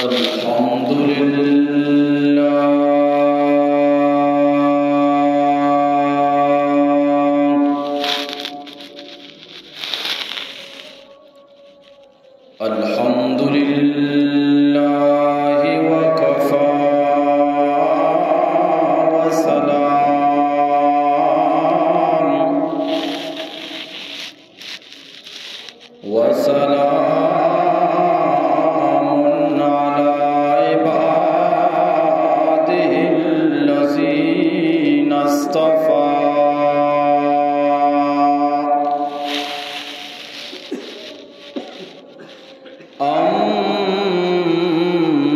الحمد لله الحمد لله وكفى وسلام على عباده الذين اصطفى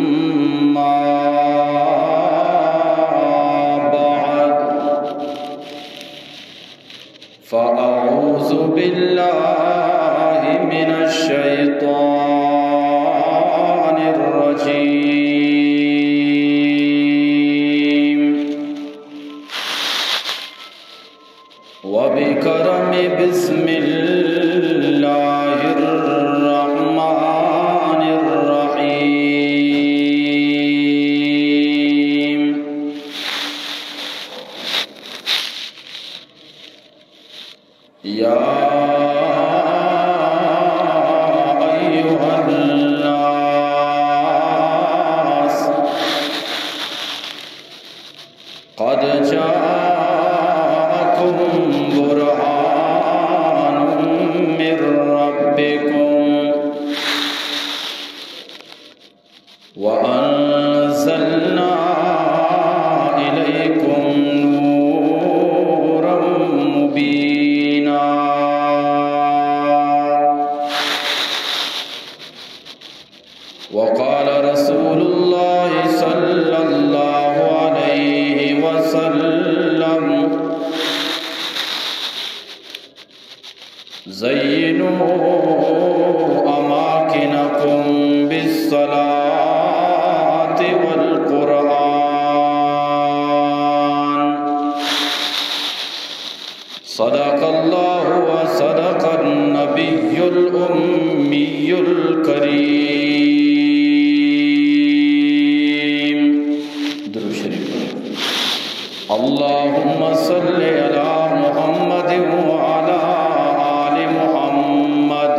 أما بعد فأعوذ بالله من الشيطان الرجيم وبكرم بسم الله الرحمن الرحيم يا قد جاءكم برهان من ربكم وأنزلنا إليكم نورا مبينا وقال رسول الله صلى الله عليه وسلم زينوا أماكنكم بالصلاة والقرآن صدق الله وصدق النبي الأمي الكريم درود شریف اللهم صل على محمد وعلى آل محمد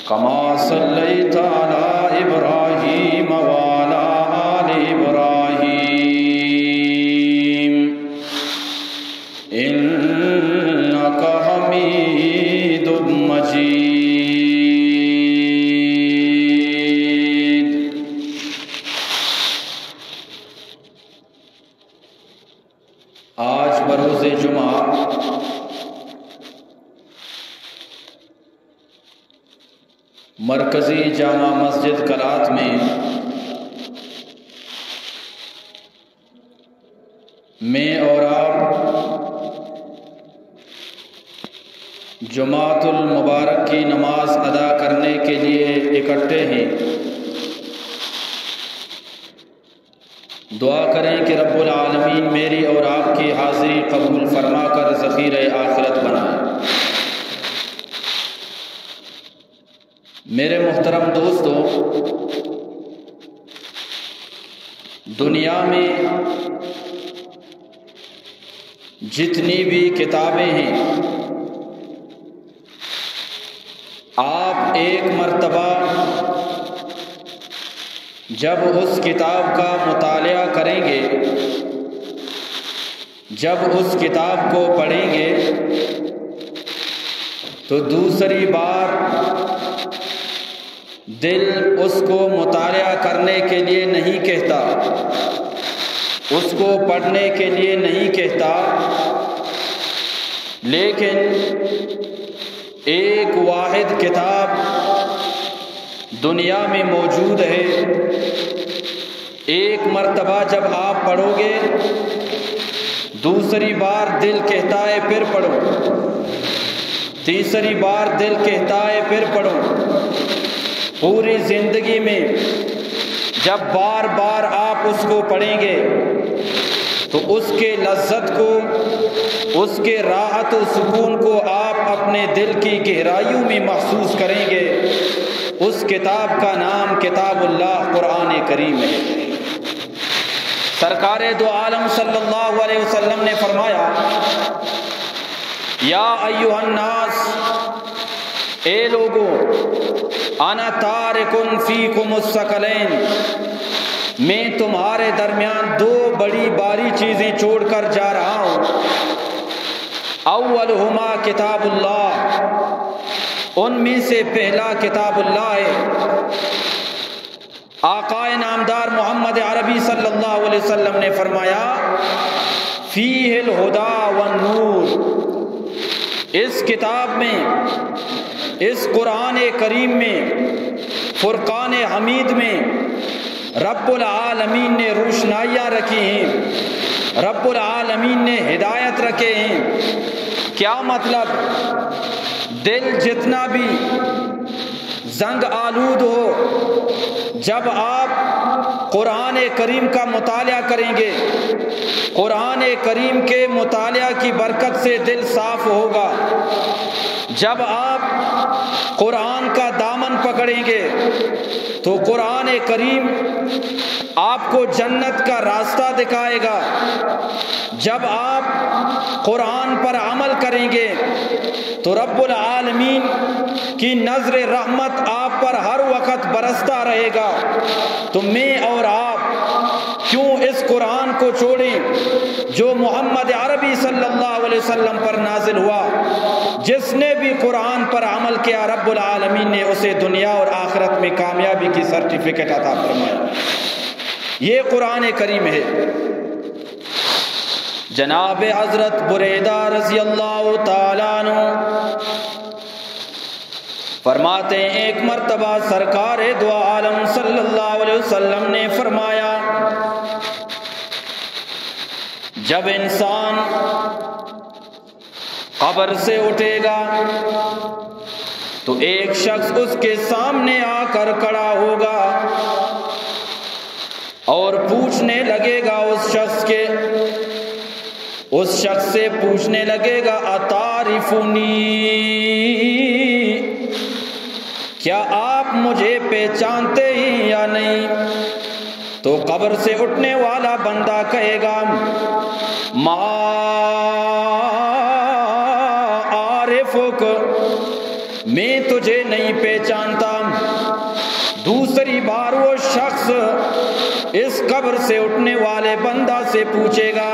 كما صليت على إبراهيم وعلى آل إبراهيم إنك حميد مجيد آج بروز جمعہ مرکزی جامع مسجد کلات میں اور آپ جمعۃ المبارک کی نماز ادا کرنے کے لیے اکٹھے ہیں۔ دعا کریں کہ رب العالمین میری اور آپ کی حاضری قبول فرما کر ذخیرہ آخرت بنائے۔ میرے محترم دوستو، دنیا میں جتنی بھی کتابیں ہیں، آپ ایک مرتبہ جب اس کتاب کا مطالعہ کریں گے، جب اس کتاب کو پڑھیں گے تو دوسری بار دل اس کو مطالعہ کرنے کے لیے نہیں کہتا، اس کو پڑھنے کے لیے نہیں کہتا، لیکن ایک واحد کتاب دنیا میں موجود ہے، ایک مرتبہ جب آپ پڑھو گے دوسری بار دل کہتا ہے پھر پڑھو، تیسری بار دل کہتا ہے پھر پڑھو۔ پوری زندگی میں جب بار بار آپ اس کو پڑھیں گے تو اس کے لذت کو، اس کے راحت و سکون کو آپ اپنے دل کی گہرائیوں میں محسوس کریں گے۔ اس کتاب کا نام کتاب اللہ قرآن کریم ہے۔ سرکار دو عالم صلی اللہ علیہ وسلم نے فرمایا، یا ایھا الناس، اے لوگو، انا تارکن فیکم الثقلین، میں تمہارے درمیان دو بڑی باری چیزیں چھوڑ کر جا رہا ہوں۔ اولہما کتاب اللہ، ان میں سے پہلا کتاب اللہ ہے۔ آقا نامدار محمد عربی صلی اللہ علیہ وسلم نے فرمایا، فیہ الہدی والنور، اس کتاب میں، اس قرآن کریم میں، فرقان حمید میں رب العالمین نے روشنائیاں رکھی ہیں، رب العالمین نے ہدایت رکھے ہیں۔ کیا مطلب؟ دل جتنا بھی زنگ آلود ہو، جب آپ قرآن کریم کا مطالعہ کریں گے، قرآن کریم کے مطالعہ کی برکت سے دل صاف ہوگا۔ جب آپ قرآن کا دامن پکڑیں گے تو قرآن کریم آپ کو جنت کا راستہ دکھائے گا۔ جب آپ قرآن پر عمل کریں گے تو رب العالمین کی نظر رحمت آپ پر ہر وقت برستا رہے گا۔ تو میں اور آپ کیوں اس قرآن کو چھوڑیں جو محمد عربی صلی اللہ علیہ وسلم پر نازل ہوا؟ جس نے بھی قرآن پر عمل کیا، رب العالمین نے اسے دنیا اور آخرت میں کامیابی کی سرٹیفکیٹ عطا فرمایا۔ یہ قرآن کریم ہے۔ جناب حضرت بریدہ رضی اللہ تعالیٰ عنہ فرماتے ہیں، ایک مرتبہ سرکار دو عالم صلی اللہ علیہ وسلم نے فرمایا، جب انسان قبر سے اٹھے گا تو ایک شخص اس کے سامنے آ کر کھڑا ہوگا اور پوچھنے لگے گا اس شخص سے پوچھنے لگے گا، اتعرفنی، کیا آپ مجھے پہچانتے ہیں یا نہیں؟ تو قبر سے اٹھنے والا بندہ کہے گا، ما اعرفک، میں تجھے نہیں پہچانتا۔ دوسری بار وہ شخص اس قبر سے اٹھنے والے بندہ سے پوچھے گا،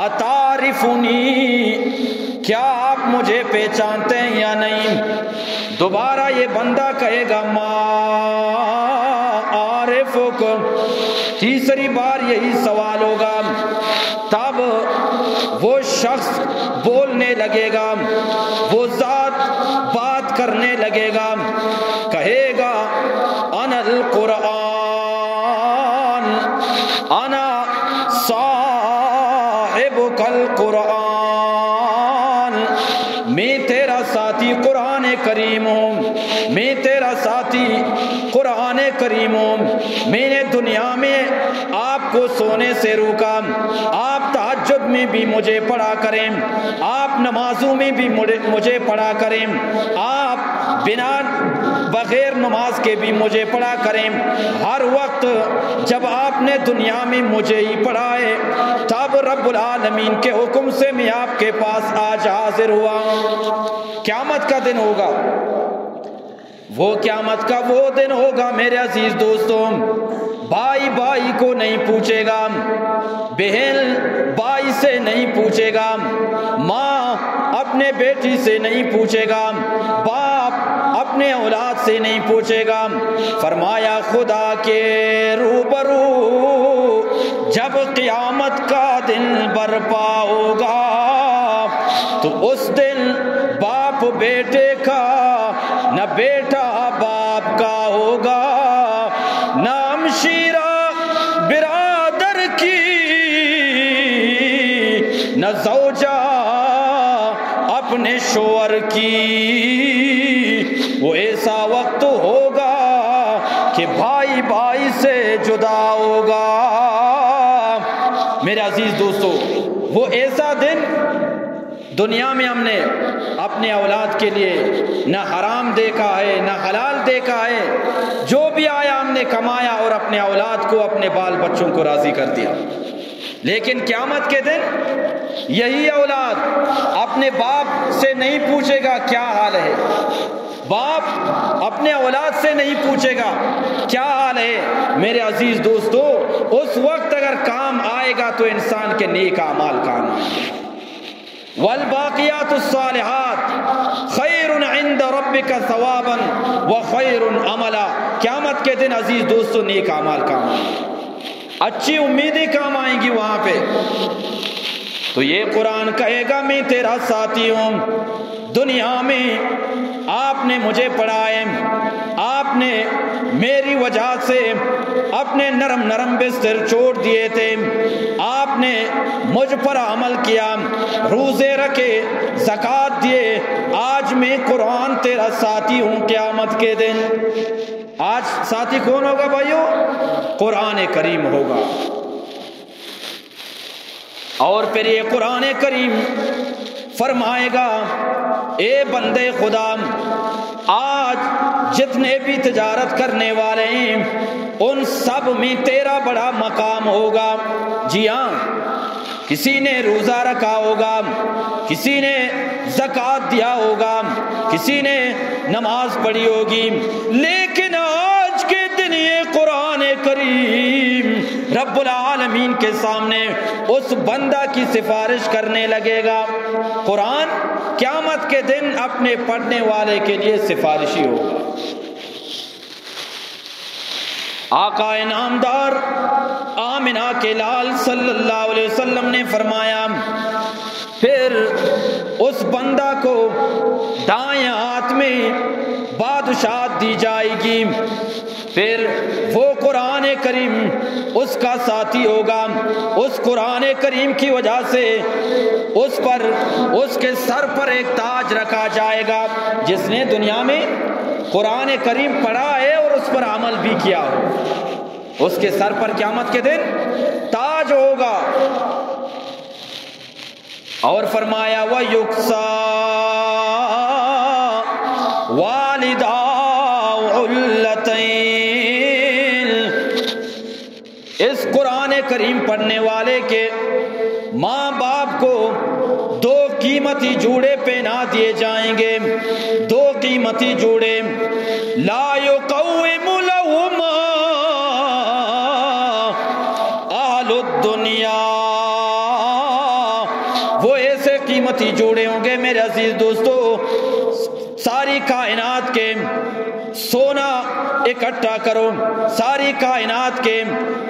اتعرفنی، کیا آپ مجھے پہچانتے ہیں یا نہیں؟ دوبارہ یہ بندہ کہے گا، ما اعرفک۔ تیسری بار یہی سوال ہوگا، تب وہ شخص بولنے لگے گا، وہ ذات بات کرنے لگے گا، کہے گا، انا القرآن، انا صاحبک القرآن، میں تیرا ساتھی قرآن کریم ہوں، میں تیرا ساتھی قرآن کریم ہوں۔ میں نے دنیا میں آپ کو سونے سے روکا، آپ تہجد میں بھی مجھے پڑھا کریں، آپ نمازوں میں بھی مجھے پڑھا کریں، آپ بغیر نماز کے بھی مجھے پڑھا کریں۔ ہر وقت جب آپ نے دنیا میں مجھے ہی پڑھا ہے، تب رب العالمین کے حکم سے میں آپ کے پاس آج حاضر ہوا۔ قیامت کا دن ہوگا، وہ قیامت کا وہ دن ہوگا میرے عزیز دوستوں، بھائی بھائی کو نہیں پوچھے گا، بہن بھائی سے نہیں پوچھے گا، ماں اپنے بیٹی سے نہیں پوچھے گا، باپ اپنے اولاد سے نہیں پوچھے گا۔ فرمایا، خدا کے روبرو جب قیامت کا دن برپا ہوگا تو اس دن باپ بیٹے کا، نہ بیٹا باپ کا ہوگا، نہ ہمشیرہ برادر کی، نہ زوجہ اپنے شوہر کی۔ وہ ایسا وقت ہوگا کہ بھائی بھائی سے جدا ہوگا۔ میرے عزیز دوستو، وہ ایسا دن دنیا میں ہم نے اپنے اولاد کے لیے نہ حرام دیکھا ہے نہ حلال دیکھا ہے، جو بھی آیا ہم نے کمایا اور اپنے اولاد کو اپنے بال بچوں کو راضی کر دیا۔ لیکن قیامت کے دن یہی اولاد اپنے باپ سے نہیں پوچھے گا کیا حال ہے، باپ اپنے اولاد سے نہیں پوچھے گا کیا حال ہے۔ میرے عزیز دوستو، اس وقت اگر کام آئے گا تو انسان کے نیک اعمال کام آئیں گے۔ والباقیات الصالحات خیر عند ربک ثوابا وخیر عملا، قیامت کے دن عزیز دوستو نیک اعمال کام آئیں گے، اچھی امیدیں کام آئیں گی وہاں پہ۔ تو یہ قرآن کہے گا میں تیرا ساتھی ہوں، دنیا میں آپ نے مجھے پڑھائے، آپ نے میری وجہ سے اپنے نرم نرم بستر چھوڑ دیے تھے، آپ نے مجھ پر عمل کیا، روزے رکھے، زکوٰۃ دیے، آج میں قرآن تیرا ساتھی ہوں قیامت کے دن۔ آج ساتھی کون ہوگا بھائیو؟ قرآن کریم ہوگا۔ اور پھر یہ قرآن کریم فرمائے گا اے بندے خدا، آج جتنے بھی تجارت کرنے والے ہیں ان سب میں تیرا بڑا مقام ہوگا۔ جی ہاں، کسی نے روزہ رکھا ہوگا، کسی نے زکوٰۃ دیا ہوگا، کسی نے نماز پڑھی ہوگی، لیکن آج کے دن یہ قرآن کریم رب العالمین کے سامنے اس بندہ کی سفارش کرنے لگے گا۔ قرآن قیامت کے دن اپنے پڑھنے والے کے لیے سفارشی ہوگا۔ آقا انعامدار آمنہ کے لال صلی اللہ علیہ وسلم نے فرمایا، پھر اس بندہ کو دائیں ہاتھ میں بادشاہت دی جائے گی، پھر وہ قرآن کریم اس کا ساتھی ہوگا۔ اس قرآن کریم کی وجہ سے اس کے سر پر ایک تاج رکھا جائے گا۔ جس نے دنیا میں قرآن کریم پڑھا ہے اور اس پر عمل بھی کیا ہو، اس کے سر پر قیامت کے دن تاج ہوگا۔ اور فرمایا وَيُكْسَى وَالِدَاهُ عُلَّتَيْنِ، اس قرآن کریم پڑھنے والے کے ماں باپ کو دو قیمتی جوڑے پہنا دیے جائیں گے، دو قیمتی جوڑے، لا يقوم لهما اہل الدنیا، وہ ایسے قیمتی جوڑے ہوں گے میرے عزیز دوستو، ساری کائنات کے سونا اکٹھا کرو، ساری کائنات کے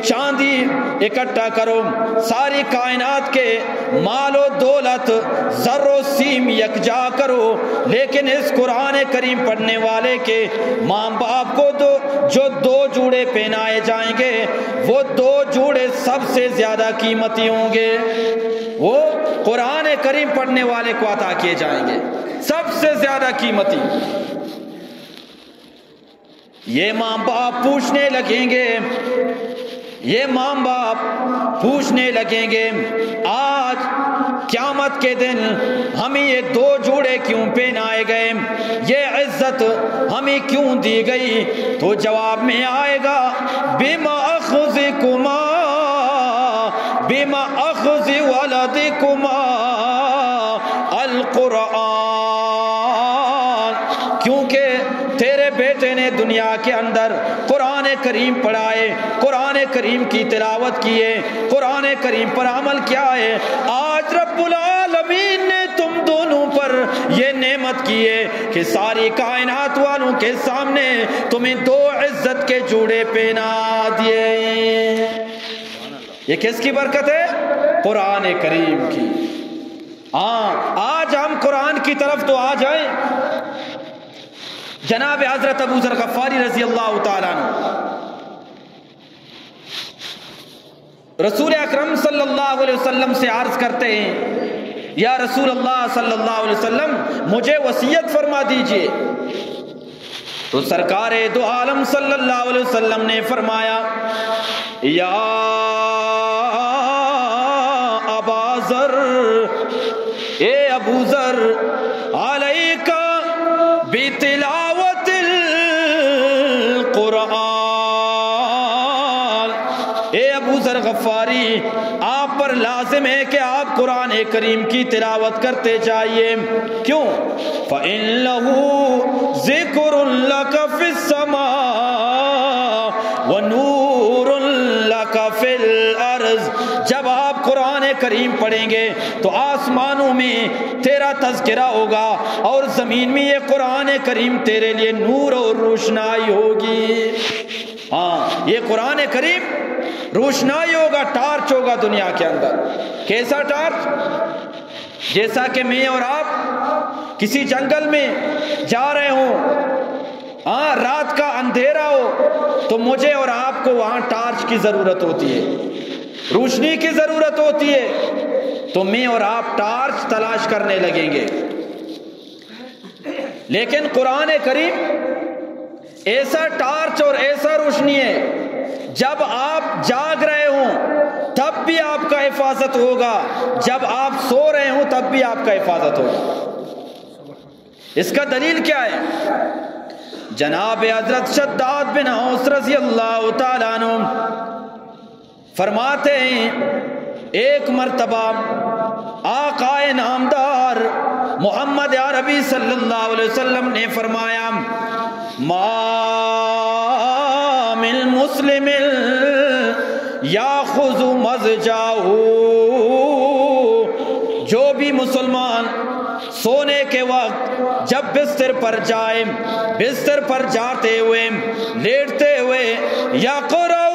چاندی اکٹھا کرو، ساری کائنات کے مال و دولت زر و سیم یکجا کرو، لیکن اس قرآن کریم پڑھنے والے کے ماں باپ کو جو دو جوڑے پہنائے جائیں گے، وہ دو جوڑے سب سے زیادہ قیمتی ہوں گے، وہ قرآن کریم پڑھنے والے کو عطا کیے جائیں گے، سب سے زیادہ قیمتی۔ یہ ماں باپ پوچھنے لگیں گے، یہ ماں باپ پوچھنے لگیں گے، آج قیامت کے دن ہمیں یہ دو جوڑے کیوں پہنائے گئے، یہ عزت ہمیں کیوں دی گئی؟ تو جواب میں آئے گا بما اخذکما بما اخذ ولدکما القرآن، کیونکہ تیرے بیٹے نے دنیا کے اندر قرآن کریم پڑھائے، قرآن کریم کی تلاوت کیے، قرآن کریم پر عمل کیا ہے، آج رب العالمین نے تم دونوں پر یہ نعمت کی ہے کہ ساری کائنات والوں کے سامنے تمہیں دو عزت کے جوڑے پہنا دیے۔ یہ کس کی برکت ہے؟ قرآن کریم کی۔ ہاں، آج ہم قرآن کی طرف تو آ جائیں۔ جناب حضرت ابو ذر غفاری رضی اللہ تعالیٰ عنہ رسول اکرم صلی اللہ علیہ وسلم سے عرض کرتے ہیں، یا رسول اللہ صلی اللہ علیہ وسلم مجھے وصیت فرما دیجئے۔ تو سرکار دو عالم صلی اللہ علیہ وسلم نے فرمایا، یا ابا ذر، اے ابو ذر، علیہ بتلاوت القرآن۔ اے ابو ذر غفاری، آپ پر لازم ہے کہ آپ قرآن کریم کی تلاوت کرتے جائیے۔ کیوں؟ فَإِنَّهُ ذِكْرٌ لَكَ فِي السَّمَاءِ وَنُورٌ لَكَ فِي الْأَرْضِ۔ جب آپ قرآن کریم پڑھیں گے تو آسمانوں میں تیرا تذکرہ ہوگا اور زمین میں یہ قرآن کریم تیرے لیے نور اور روشنائی ہوگی۔ ہاں، یہ قرآن کریم روشنائی ہوگا، ٹارچ ہوگا دنیا کے اندر۔ کیسا ٹارچ؟ جیسا کہ میں اور آپ کسی جنگل میں جا رہے ہوں، ہاں، رات کا اندھیرا ہو تو مجھے اور آپ کو وہاں ٹارچ کی ضرورت ہوتی ہے، روشنی کی ضرورت ہوتی ہے، تو میں اور آپ ٹارچ تلاش کرنے لگیں گے۔ لیکن قرآن کریم ایسا ٹارچ اور ایسا روشنی ہے، جب آپ جاگ رہے ہوں تب بھی آپ کا حفاظت ہوگا، جب آپ سو رہے ہوں تب بھی آپ کا حفاظت ہوگا۔ اس کا دلیل کیا ہے؟ جناب حضرت شداد بن اوس رضی اللہ تعالیٰ عنہ فرماتے ہیں، ایک مرتبہ آقا نامدار محمد عربی صلی اللہ علیہ وسلم نے فرمایا، ما من مسلم یاخذ مضجعہ، جو بھی مسلمان سونے کے وقت جب بستر پر جائے، بستر پر جاتے ہوئے، لیٹتے ہوئے، یقرأ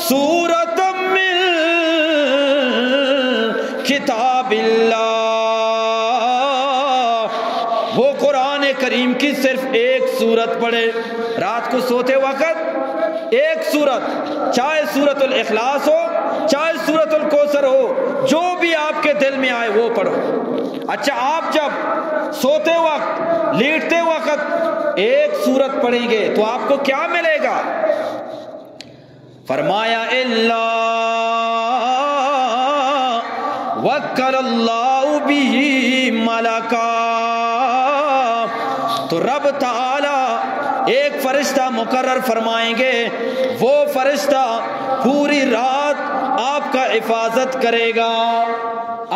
سورۃ من کتاب اللہ، وہ قرآن کریم کی صرف ایک سورت پڑھے، رات کو سوتے وقت ایک سورت، چاہے سورۃ الاخلاص ہو، چاہے سورۃ الکوثر ہو، جو بھی آپ کے دل میں آئے وہ پڑھو۔ اچھا، آپ جب سوتے وقت، لیٹتے وقت ایک سورت پڑھیں گے تو آپ کو کیا ملے گا؟ فرمایا اللہ وکل اللہ بہ ملکا، تو رب تعالی ایک فرشتہ مقرر فرمائیں گے، وہ فرشتہ پوری رات آپ کا حفاظت کرے گا۔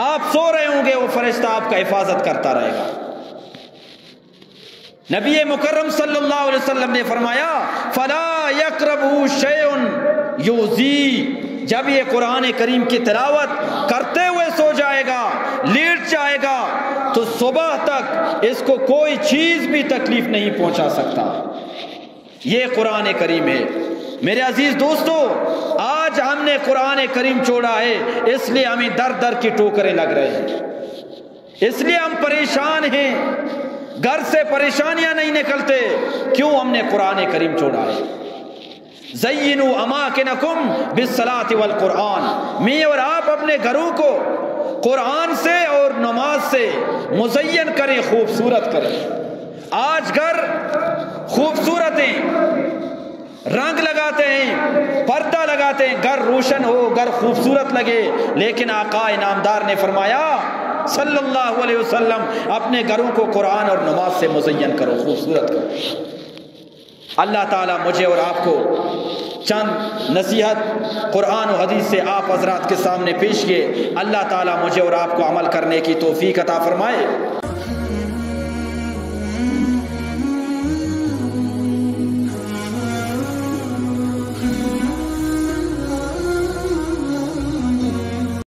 آپ سو رہے ہوں گے، وہ فرشتہ آپ کا حفاظت کرتا رہے گا۔ نبی مکرم صلی اللہ علیہ وسلم نے فرمایا، فلا یقربہ شیء یؤذی، جب یہ قرآن کریم کی تلاوت کرتے ہوئے سو جائے گا، لیٹ جائے گا، تو صبح تک اس کو کوئی چیز بھی تکلیف نہیں پہنچا سکتا۔ یہ قرآن کریم ہے۔ میرے عزیز دوستو، آج ہم نے قرآن کریم چھوڑا ہے، اس لیے ہمیں در در کی ٹوکرے لگ رہے ہیں، اس لیے ہم پریشان ہیں، گھر سے پریشانیاں نہیں نکلتے، کیوں؟ ہم نے قرآن کریم چھوڑا ہے۔ زینوا اماکنکم بالصلاۃ والقرآن، میں اور آپ اپنے گھروں کو قرآن سے اور نماز سے مزین کریں، خوبصورت کریں۔ آج گھر خوبصورت ہیں، رنگ لگاتے ہیں، پردہ لگاتے ہیں، گھر روشن ہو، گھر خوبصورت لگے، لیکن آقا انعامدار نے فرمایا صلی اللہ علیہ وسلم، اپنے گھروں کو قرآن اور نماز سے مزین کرو، خوبصورت کرو۔ اللہ تعالیٰ مجھے اور آپ کو چند نصیحت قرآن و حدیث سے آپ حضرات کے سامنے پیش کیے، اللہ تعالیٰ مجھے اور آپ کو عمل کرنے کی توفیق عطا فرمائے۔